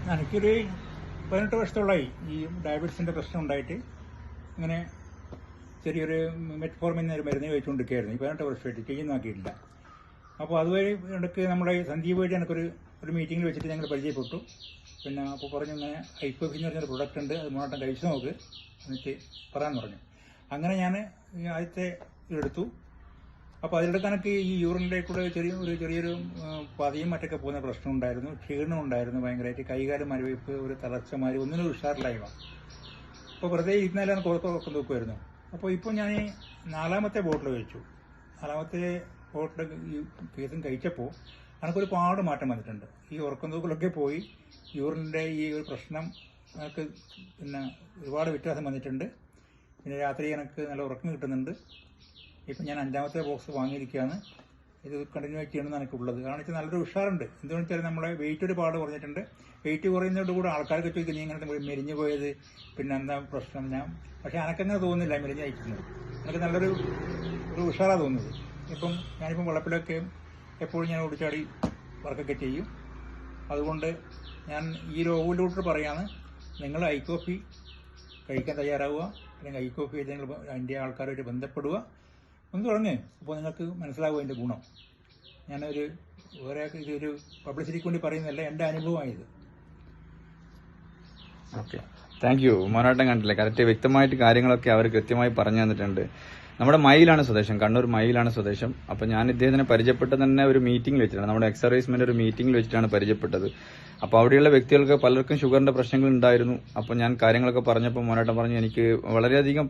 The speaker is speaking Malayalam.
എനിക്കൊരു 18 വർഷത്തോളമായി ഈ ഡയബറ്റീസിൻ്റെ പ്രശ്നം ഉണ്ടായിട്ട് ഇങ്ങനെ ചെറിയൊരു മെറ്റ്ഫോർമിൻ എന്നൊരു മരുന്ന് കഴിച്ചുകൊണ്ടിരിക്കുകയായിരുന്നു. 18 വർഷമായിട്ട് ചെയ്യുന്ന നോക്കിയിട്ടില്ല. അപ്പോൾ അതുവഴി ഇടയ്ക്ക് നമ്മുടെ സന്ദീപ് വഴി എനിക്കൊരു മീറ്റിങ്ങിൽ വെച്ചിട്ട് ഞങ്ങൾ പരിചയപ്പെട്ടു. പിന്നെ അപ്പോൾ പറഞ്ഞു ഇങ്ങനെ ഐക്കോഫി എന്ന് പറഞ്ഞൊരു പ്രൊഡക്റ്റ് ഉണ്ട്, അത് മൂന്നാട്ടം കഴിച്ചു നോക്ക് എന്നിട്ട് പറയാൻ പറഞ്ഞു. അങ്ങനെ ഞാൻ ആദ്യത്തെ ഇതെടുത്തു. അപ്പോൾ അതിലെടുത്ത് എനിക്ക് ഈ യൂറിനിലെ കൂടെ ചെറിയൊരു പതിയും മറ്റൊക്കെ പോകുന്ന പ്രശ്നം ഉണ്ടായിരുന്നു, ക്ഷീണം ഉണ്ടായിരുന്നു ഭയങ്കരമായിട്ട്, കൈകാലം മരവിപ്പ്, ഒരു തളർച്ചമാരി, ഒന്നിനും ഉഷാറില്ലായ്മ. അപ്പോൾ വെറുതെ ഇരുന്നാലും എനിക്ക് ഉറക്കം തൂക്കുമായിരുന്നു. അപ്പോൾ ഇപ്പോൾ ഞാൻ 4ാമത്തെ ബോട്ടിൽ കഴിച്ചു. 4ാമത്തെ ബോട്ടിൽ ഈ കേസും കഴിച്ചപ്പോൾ എനിക്കൊരുപാട് മാറ്റം വന്നിട്ടുണ്ട്. ഈ ഉറക്കം തൂക്കലൊക്കെ പോയി, യൂറിൻ്റെ ഈ ഒരു പ്രശ്നം എനിക്ക് പിന്നെ ഒരുപാട് വ്യത്യാസം വന്നിട്ടുണ്ട്. പിന്നെ രാത്രി എനിക്ക് നല്ല ഉറക്കം കിട്ടുന്നുണ്ട്. ഇപ്പം ഞാൻ 5ാമത്തെ ബോക്സ് വാങ്ങിയിരിക്കുകയാണ്. ഇത് കണ്ടിന്യൂ ചെയ്യണമെന്ന് എനിക്കുള്ളത്. കാരണം വെച്ചാൽ നല്ലൊരു ഉഷാറുണ്ട്. എന്തുകൊണ്ടെന്ന് വെച്ചാൽ നമ്മളെ വെയിറ്റ് ഒരുപാട് കുറഞ്ഞിട്ടുണ്ട്. വെയിറ്റ് കുറയുന്നതോടുകൂടി ആൾക്കാർക്ക് ചോദിക്കും നീ ഇങ്ങനെ മെലിഞ്ഞു പോയത്, പിന്നെ എന്താ പ്രശ്നം. പക്ഷേ എനിക്കങ്ങനെ തോന്നുന്നില്ല മെലിഞ്ഞ് അയക്കുന്നത്. എനിക്ക് നല്ലൊരു ഉഷാറാണ് തോന്നുന്നത്. ഇപ്പം ഞാനിപ്പം വെള്ളപ്പിലൊക്കെ എപ്പോഴും ഞാൻ ഓടിച്ചാടി വർക്കൊക്കെ ചെയ്യും. അതുകൊണ്ട് ഞാൻ ഈ രോഗികളോട് പറയാണ്, നിങ്ങൾ ഐക്കോഫി കഴിക്കാൻ തയ്യാറാവുക, അല്ലെങ്കിൽ ഐക്കോഫി നിങ്ങൾ അതിൻ്റെ ആൾക്കാരുമായിട്ട് ബന്ധപ്പെടുക, ഒന്ന് തുടങ്ങ്. അപ്പോൾ നിങ്ങൾക്ക് മനസ്സിലാവും അതിൻ്റെ ഗുണം. ഇതൊരു പബ്ലിസിറ്റിക്ക് വേണ്ടി പറയുന്നതല്ല, എൻ്റെ അനുഭവമായത്. Okay, thank you. മോനാട്ടം കണ്ടില്ലേ, കറക്റ്റ് വ്യക്തമായിട്ട് കാര്യങ്ങളൊക്കെ അവർ കൃത്യമായി പറഞ്ഞു തന്നിട്ടുണ്ട്. നമ്മുടെ മയിലാണ് സ്വദേശം, കണ്ണൂർ മയിലാണ് സ്വദേശം. അപ്പോൾ ഞാൻ ഇദ്ദേഹത്തിനെ പരിചയപ്പെട്ടത് തന്നെ ഒരു മീറ്റിംഗിൽ വെച്ചിട്ടാണ്, നമ്മുടെ എക്സർവൈസ്മെന്റ് ഒരു മീറ്റിംഗിൽ വെച്ചിട്ടാണ് പരിചയപ്പെട്ടത്. അപ്പോൾ അവിടെയുള്ള വ്യക്തികൾക്ക് പലർക്കും ഷുഗറിന്റെ പ്രശ്നങ്ങൾ ഉണ്ടായിരുന്നു. അപ്പോൾ ഞാൻ കാര്യങ്ങളൊക്കെ പറഞ്ഞപ്പോൾ മോനാട്ടം പറഞ്ഞു എനിക്ക് വളരെയധികം